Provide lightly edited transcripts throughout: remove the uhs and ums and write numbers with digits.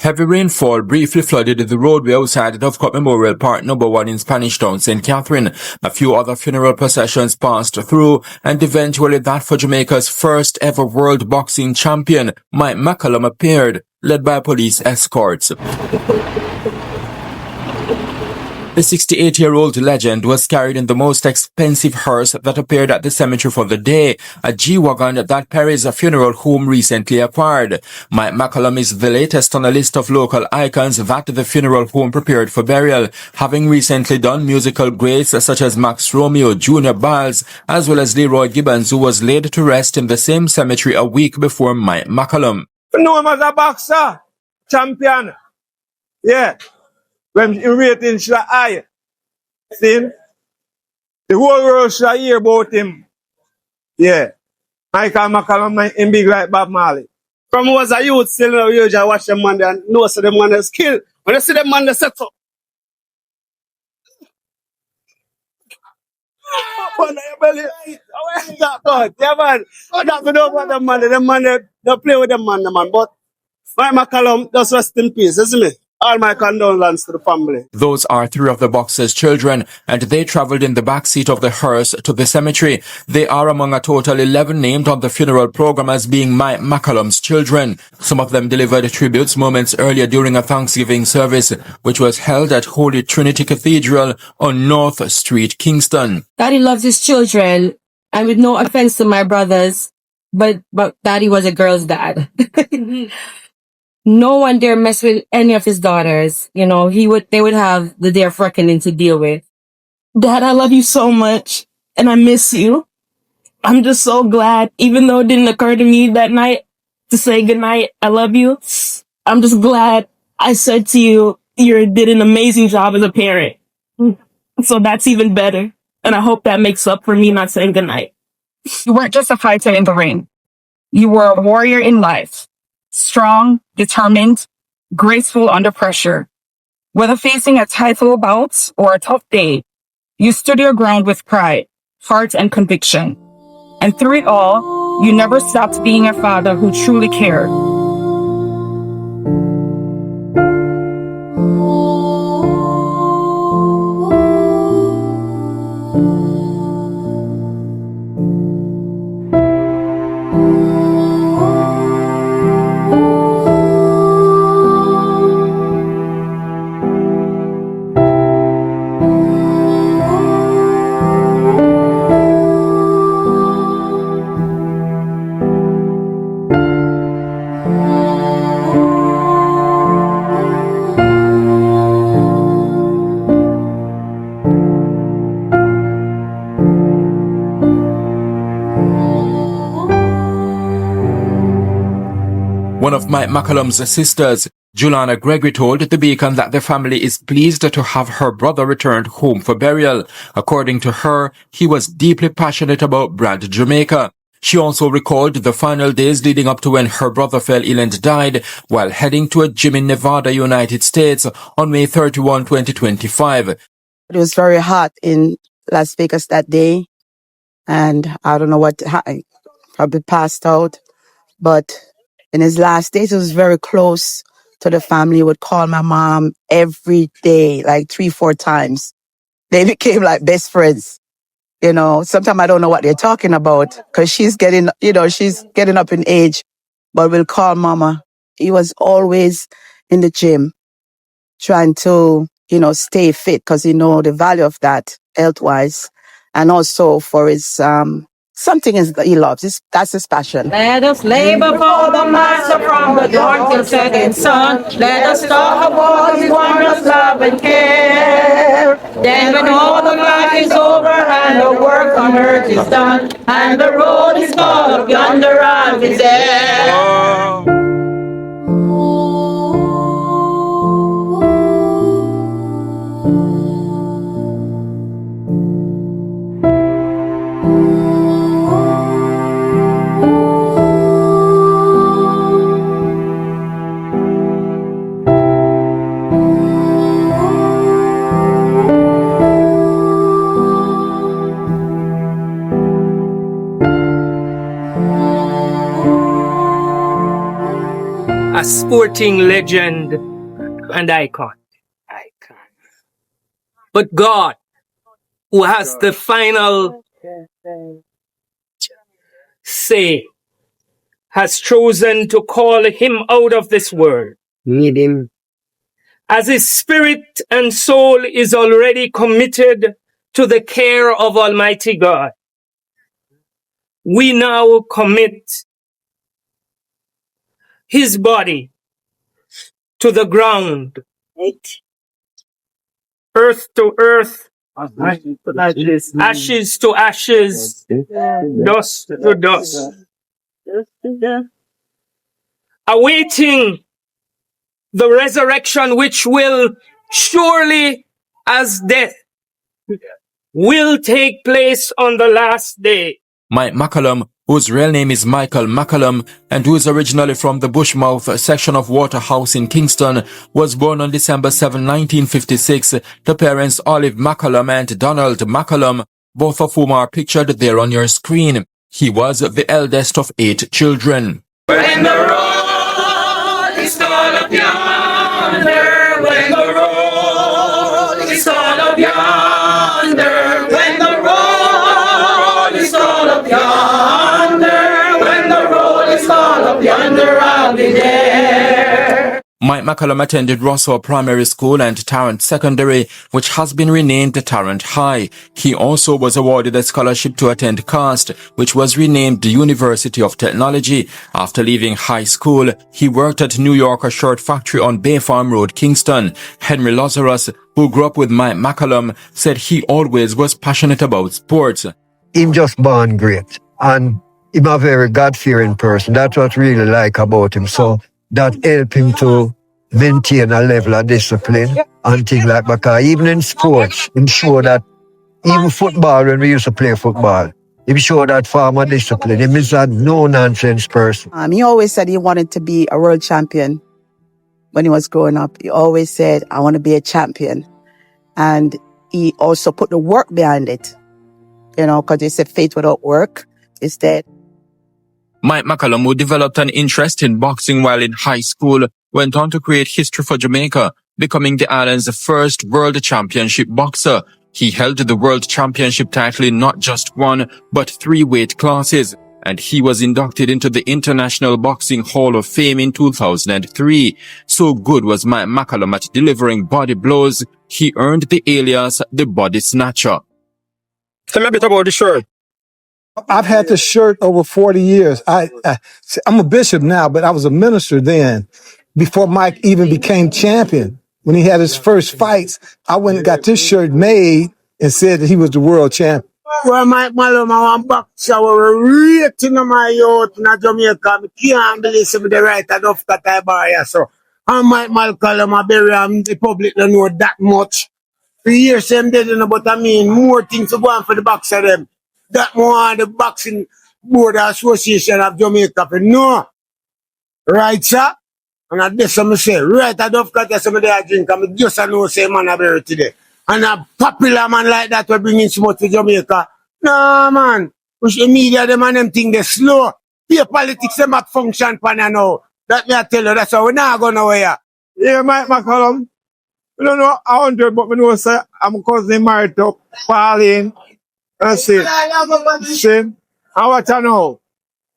Heavy rainfall briefly flooded the roadway outside Dovecott Memorial Park number 1 in Spanish Town, St. Catherine. A few other funeral processions passed through, and eventually that for Jamaica's first ever world boxing champion, Mike McCallum, appeared, led by police escorts. The 68-year-old legend was carried in the most expensive hearse that appeared at the cemetery for the day, a G-Wagon that Perry's funeral home recently acquired. Mike McCallum is the latest on a list of local icons that the funeral home prepared for burial, having recently done musical greats such as Max Romeo, Junior Biles, as well as Leroy Gibbons, who was laid to rest in the same cemetery a week before Mike McCallum. You know him as a boxer, champion. Yeah. When rating should high. See? The whole world should hear about him. Yeah. Michael McCallum, him big like Bob Marley. From was a youth, still know you just watch them man and know so them man is killed. When you see them man they set up. Up on your belly. How is that God? Yeah man. That we know about them man they play with them man. But Mike McCallum, just rest in peace, isn't it? All my condolences to the family. Those are 3 of the boxer's children, and they traveled in the back seat of the hearse to the cemetery. They are among a total 11 named on the funeral program as being Mike McCallum's children. Some of them delivered tributes moments earlier during a Thanksgiving service, which was held at Holy Trinity Cathedral on North Street, Kingston. Daddy loves his children, and with no offense to my brothers, but Daddy was a girl's dad. No one dare mess with any of his daughters. You know, they would have the day of reckoning to deal with. Dad, I love you so much, and I miss you. I'm just so glad, even though it didn't occur to me that night to say goodnight, I love you. I'm just glad I said to you, you did an amazing job as a parent. So that's even better. And I hope that makes up for me not saying goodnight. You weren't just a fighter in the ring. You were a warrior in life. Strong, determined, graceful under pressure. Whether facing a title bout or a tough day, you stood your ground with pride, heart, and conviction. And through it all, you never stopped being a father who truly cared. One of Mike McCallum's sisters, Juliana Gregory, told the Beacon that the family is pleased to have her brother returned home for burial. According to her, he was deeply passionate about Brad, Jamaica. She also recalled the final days leading up to when her brother fell ill and died while heading to a gym in Nevada, United States on May 31, 2025. It was very hot in Las Vegas that day, and I don't know what happened. Probably passed out, but in his last days, it was very close to the family. He would call my mom every day, like 3-4 times. They became like best friends. You know, sometimes I don't know what they're talking about because she's getting up in age, but we'll call mama. He was always in the gym trying to, stay fit because he know the value of that health-wise, and also for his, something is he loves. That's his passion. Let us labor for the master from the dawn till setting sun. Let us talk about his wondrous love and care. Then when all the life is over and the work on earth is done, and the road is gone up yonder and is there. sporting legend and icon. But God, who has the final say, has chosen to call him out of this world. Need him. As his spirit and soul is already committed to the care of Almighty God, we now commit his body to the ground, earth to earth, ashes to ashes, dust to dust, awaiting the resurrection which will surely, as death, will take place on the last day. Mike McCallum, whose real name is Michael McCallum and who is originally from the Bushmouth section of Waterhouse in Kingston, was born on December 7, 1956 to parents Olive McCallum and Donald McCallum, both of whom are pictured there on your screen. He was the eldest of 8 children. When the roll is called up yonder, when the roll is called up yonder, when the roll is called up yonder, when the roll is called up yonder, I'll be there. Mike McCallum attended Rossall Primary School and Tarrant Secondary, which has been renamed Tarrant High. He also was awarded a scholarship to attend CAST, which was renamed the University of Technology. After leaving high school, he worked at New Yorker Shirt Factory on Bay Farm Road, Kingston. Henry Lazarus, who grew up with Mike McCallum, said he always was passionate about sports. Him just born great, and him a very God-fearing person. That's what I really like about him. So that help him to maintain a level of discipline and things like that. Because even in sports, him show that, even football, when we used to play football, him show that form of discipline. Him is a no-nonsense person. He always said he wanted to be a world champion when he was growing up. He always said, I want to be a champion. And he also put the work behind it. You know, because he said faith without work is dead. Mike McCallum, who developed an interest in boxing while in high school, went on to create history for Jamaica, becoming the island's first world championship boxer. He held the world championship title in not just 1, but 3 weight classes, and he was inducted into the International Boxing Hall of Fame in 2003. So good was Mike McCallum at delivering body blows, he earned the alias the Body Snatcher. Tell me a bit about the shirt. I've had this shirt over 40 years. I'm a bishop now, but I was a minister then, before Mike even became champion. When he had his first fights, I went and got this shirt made and said that he was the world champion. Well, Mike McCallum, I want boxer, we're rating my youth in Jamaica. I can't believe some of the right enough that I buy. So, and Mike McCallum, I bury him, the public don't know that much. 3 years, I'm dead, but I mean, more things to go on for the boxer, them. That more the Boxing Board Association of Jamaica for no. Right, sir? And I this some say, right, I don't got some of the drink, I'm just a no say man I bury today. And a popular man like that will bring in smoke to Jamaica. No man. Which the media them and them think they slow. Pure politics them not function pan now. That me I tell you, that's how we not go nowhere. Yeah, Mike McCallum. I don't know 100, but I know say I'm cousin married to Pauline. That's it. See? And what I know?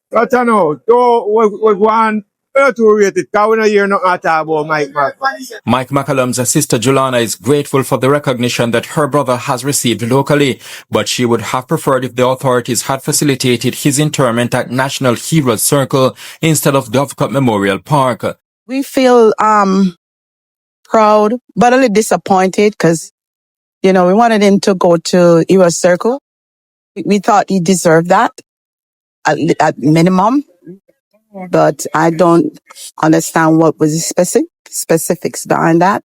What I know? So, we want to rate it, because we don't hear nothing at all about Mike McCallum. Mike McCallum's sister Julana is grateful for the recognition that her brother has received locally, but she would have preferred if the authorities had facilitated his interment at National Heroes Circle instead of Dovecott Memorial Park. We feel proud, but a little disappointed because, you know, we wanted him to go to Heroes Circle. We thought he deserved that at minimum, but I don't understand what was the specifics behind that.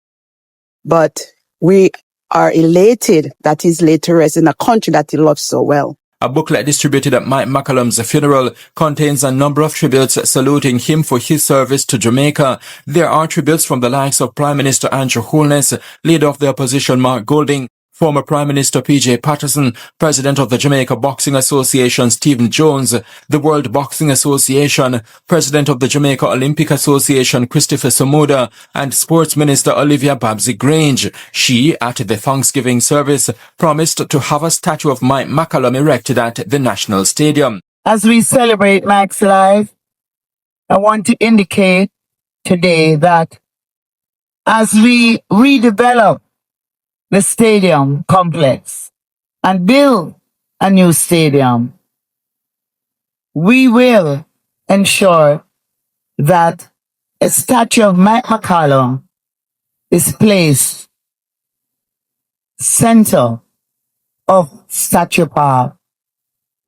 But we are elated that he's laid to rest in a country that he loves so well. A booklet distributed at Mike McCallum's funeral contains a number of tributes saluting him for his service to Jamaica. There are tributes from the likes of Prime Minister Andrew Holness, leader of the opposition Mark Golding, Former Prime Minister P.J. Patterson, President of the Jamaica Boxing Association Stephen Jones, the World Boxing Association, President of the Jamaica Olympic Association Christopher Somuda, and Sports Minister Olivia Grange. She, at the Thanksgiving service, promised to have a statue of Mike McCallum erected at the National Stadium. As we celebrate Mike's life, I want to indicate today that as we redevelop the stadium complex and build a new stadium, we will ensure that a statue of Mike McCallum is placed center of Statue Park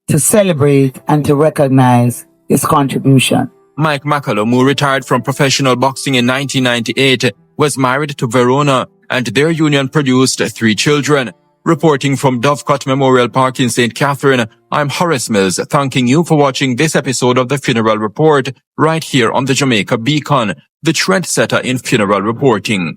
to celebrate and to recognize his contribution. Mike McCallum, who retired from professional boxing in 1998, was married to Verona, and their union produced 3 children. Reporting from Dovecott Memorial Park in St. Catherine, I'm Horace Mills, thanking you for watching this episode of the Funeral Report right here on the Jamaica Beacon, the trendsetter in funeral reporting.